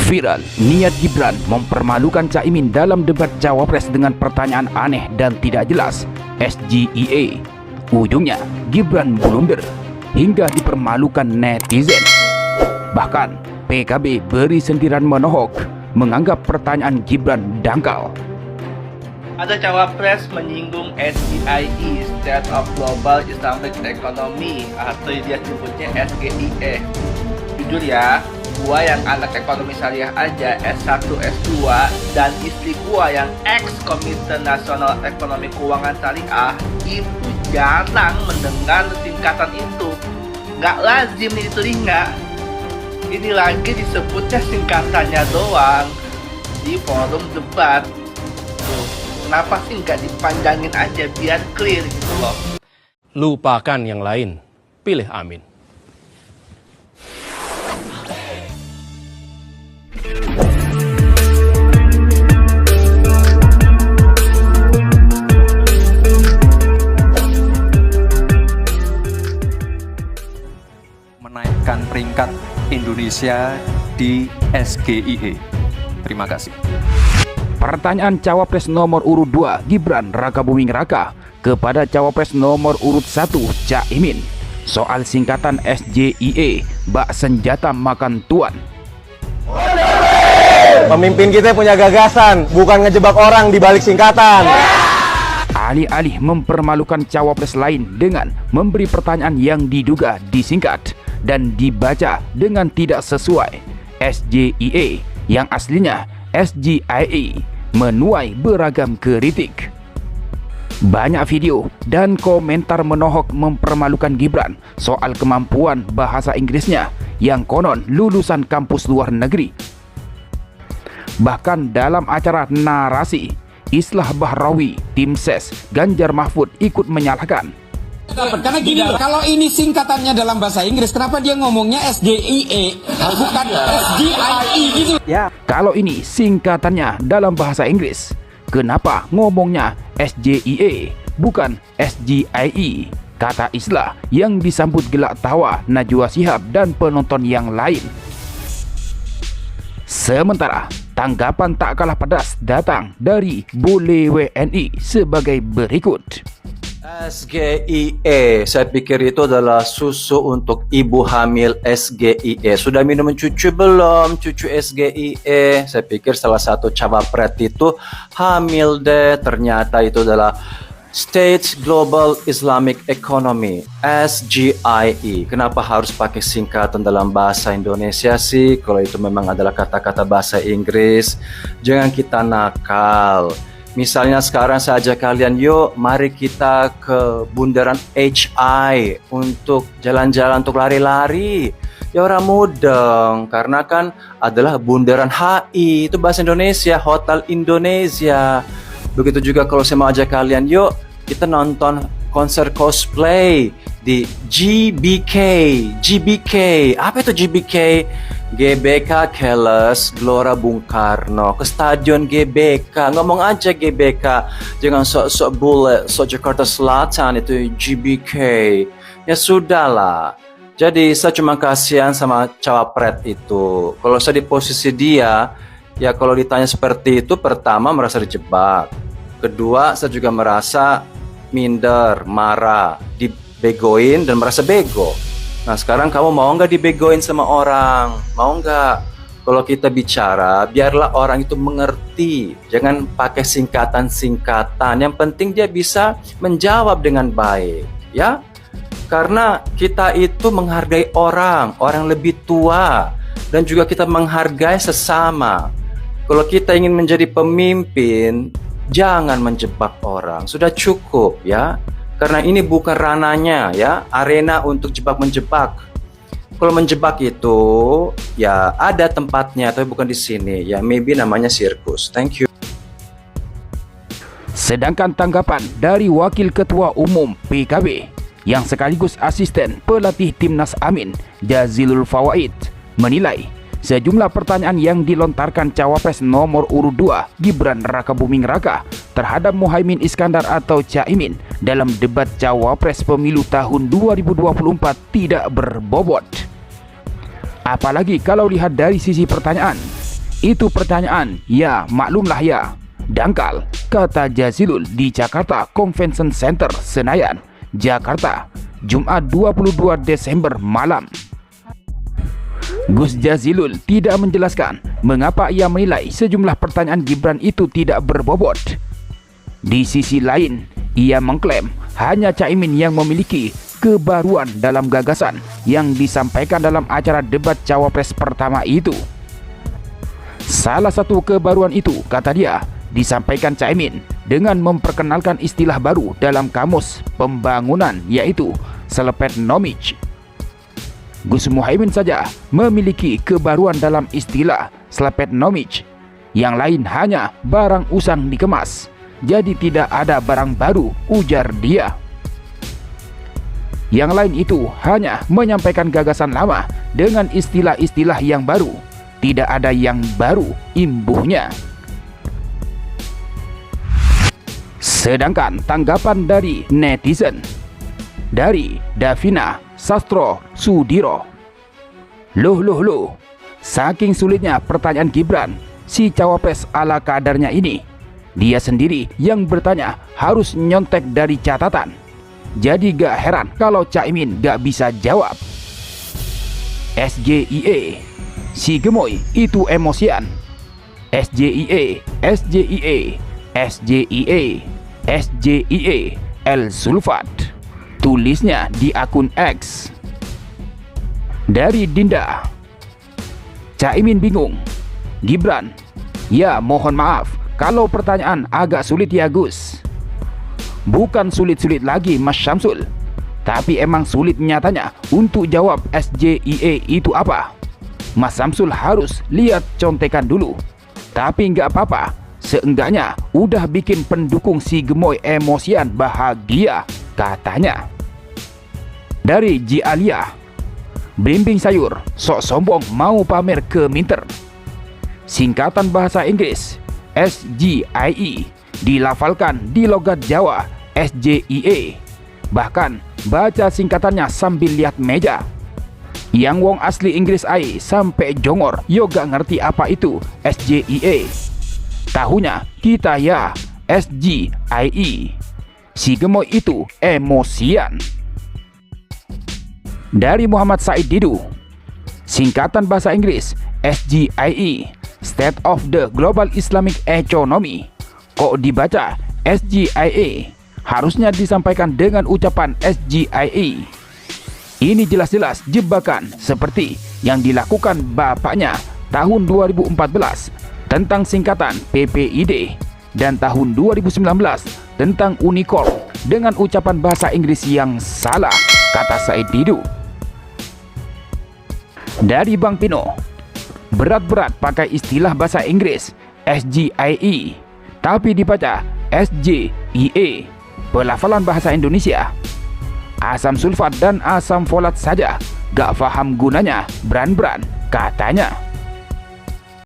Viral, niat Gibran mempermalukan Caimin dalam debat Cawapres dengan pertanyaan aneh dan tidak jelas. SGIA. Ujungnya, Gibran blunder hingga dipermalukan netizen. Bahkan, PKB beri sentiran menohok, menganggap pertanyaan Gibran dangkal. Ada Cawapres menyinggung SGIE, State of Global Islamic Economy, atau dia sebutnya SGIE. Jujur ya, gua yang anak ekonomi syariah aja S1, S2, dan istri gua yang ex-Komite Nasional Ekonomi Keuangan Syariah itu jarang mendengar singkatan itu. Nggak lazim di telinga. Ini lagi disebutnya singkatannya doang di forum debat. Tuh, kenapa sih nggak dipanjangin aja biar clear gitu loh. Lupakan yang lain, pilih Amin. Menaikkan peringkat Indonesia di SGIE. Terima kasih. Pertanyaan Cawapres nomor urut 2 Gibran Rakabuming Raka kepada Cawapres nomor urut 1 Caimin soal singkatan SGIE, bak senjata makan tuan. Pemimpin kita punya gagasan, bukan ngejebak orang di balik singkatan. Alih-alih mempermalukan Cawapres lain dengan memberi pertanyaan yang diduga disingkat dan dibaca dengan tidak sesuai, SGIE yang aslinya SGIE menuai beragam kritik. Banyak video dan komentar menohok mempermalukan Gibran soal kemampuan bahasa Inggrisnya yang konon lulusan kampus luar negeri. Bahkan dalam acara narasi, Islah Bahrawi, tim SES, Ganjar Mahfud ikut menyalahkan. Karena gini loh, kalau ini singkatannya dalam bahasa Inggris, kenapa dia ngomongnya SGIE, bukan SGIE gitu? Ya. Kalau ini singkatannya dalam bahasa Inggris, kenapa ngomongnya SGIE, bukan SGIE? Kata Islah yang disambut gelak tawa Najwa Shihab dan penonton yang lain. Sementara, tanggapan tak kalah pedas datang dari Bule WNI sebagai berikut. SGIE, saya pikir itu adalah susu untuk ibu hamil SGIE. Sudah minum cucu belum? Cucu SGIE. Saya pikir salah satu cawapres itu hamil deh. Ternyata itu adalah State Global Islamic Economy, SGIE. Kenapa harus pakai singkatan dalam bahasa Indonesia sih? Kalau itu memang adalah kata-kata bahasa Inggris, jangan kita nakal. Misalnya sekarang saya ajak kalian, yuk mari kita ke bundaran HI untuk jalan-jalan, untuk lari-lari. Ya orang mudeng, karena kan adalah bundaran HI, itu bahasa Indonesia, Hotel Indonesia. Begitu juga kalau saya mau ajak kalian, yuk kita nonton konser cosplay di GBK. Apa itu GBK? GBK Keles Gelora Bung Karno, ke stadion GBK. Ngomong aja GBK, jangan sok-sok bule, sok Jakarta Selatan, itu GBK. Ya sudahlah. Jadi saya cuma kasihan sama cawapres itu. Kalau saya di posisi dia, ya kalau ditanya seperti itu, pertama merasa dijebak, kedua saya juga merasa minder, marah, dibegoin dan merasa bego. Nah sekarang kamu mau nggak dibegoin sama orang? Mau nggak? Kalau kita bicara, biarlah orang itu mengerti. Jangan pakai singkatan-singkatan. Yang penting dia bisa menjawab dengan baik, ya. Karena kita itu menghargai orang lebih tua, dan juga kita menghargai sesama. Kalau kita ingin menjadi pemimpin, jangan menjebak orang. Sudah cukup, ya. Karena ini bukan rananya, ya, arena untuk jebak-menjebak. Kalau menjebak itu, ya ada tempatnya, tapi bukan di sini. Ya, maybe namanya sirkus. Thank you. Sedangkan tanggapan dari Wakil Ketua Umum PKB yang sekaligus asisten pelatih Timnas Amin, Jazilul Fawaid, menilai sejumlah pertanyaan yang dilontarkan Cawapres nomor urut 2 Gibran Rakabuming Raka terhadap Muhaimin Iskandar atau Caimin dalam debat Cawapres pemilu tahun 2024 tidak berbobot. Apalagi kalau lihat dari sisi pertanyaan, Itu pertanyaan, ya maklumlah ya. Dangkal, kata Jazilul di Jakarta Convention Center, Senayan, Jakarta, Jumat 22 Desember malam. Gus Jazilul tidak menjelaskan mengapa ia menilai sejumlah pertanyaan Gibran itu tidak berbobot. Di sisi lain, ia mengklaim hanya Caimin yang memiliki kebaruan dalam gagasan yang disampaikan dalam acara debat Cawapres pertama itu. Salah satu kebaruan itu, kata dia, disampaikan Caimin dengan memperkenalkan istilah baru dalam kamus pembangunan, yaitu Slepetnomich. Gus Muhaimin saja memiliki kebaruan dalam istilah Slepetnomich. Yang lain hanya barang usang dikemas. Jadi tidak ada barang baru, ujar dia. Yang lain itu hanya menyampaikan gagasan lama dengan istilah-istilah yang baru. Tidak ada yang baru, imbuhnya. Sedangkan tanggapan dari netizen, dari Davina Sastro Sudiro, Loh, saking sulitnya pertanyaan Gibran, si cawapres ala kadarnya ini, dia sendiri yang bertanya harus nyontek dari catatan. Jadi gak heran kalau Caimin gak bisa jawab. SGIE, si gemoy itu emosian. SJIE, El Sulfat, tulisnya di akun X. Dari Dinda, Caimin bingung. Gibran, ya mohon maaf kalau pertanyaan agak sulit ya Gus. Bukan sulit-sulit lagi Mas Syamsul, tapi emang sulit nyatanya untuk jawab SJIE itu apa. Mas Syamsul harus lihat contekan dulu. Tapi nggak apa-apa, seenggaknya udah bikin pendukung si gemoy emosian bahagia, katanya. Dari Ji Alia, Blimbing sayur, sok sombong mau pamer ke Minter. Singkatan bahasa Inggris SGIE dilafalkan di logat Jawa SJIE. Bahkan baca singkatannya sambil lihat meja. Yang wong asli Inggris ai sampai jongor yo gak ngerti apa itu SJIE. Tahunya kita ya SGIE. Si gemoy itu emosian. Dari Muhammad Said Didu, singkatan bahasa Inggris SGIE, State of the Global Islamic Economy. Kok dibaca SGIE? Harusnya disampaikan dengan ucapan SGIE. Ini jelas-jelas jebakan seperti yang dilakukan bapaknya tahun 2014 tentang singkatan PPID dan tahun 2019 tentang Unicorn dengan ucapan bahasa Inggris yang salah, kata Said Didu. Dari Bang Pino, berat-berat pakai istilah bahasa Inggris SGIE tapi dibaca SJIE, pelafalan bahasa Indonesia. Asam sulfat dan asam folat saja gak paham gunanya, brand-brand, katanya.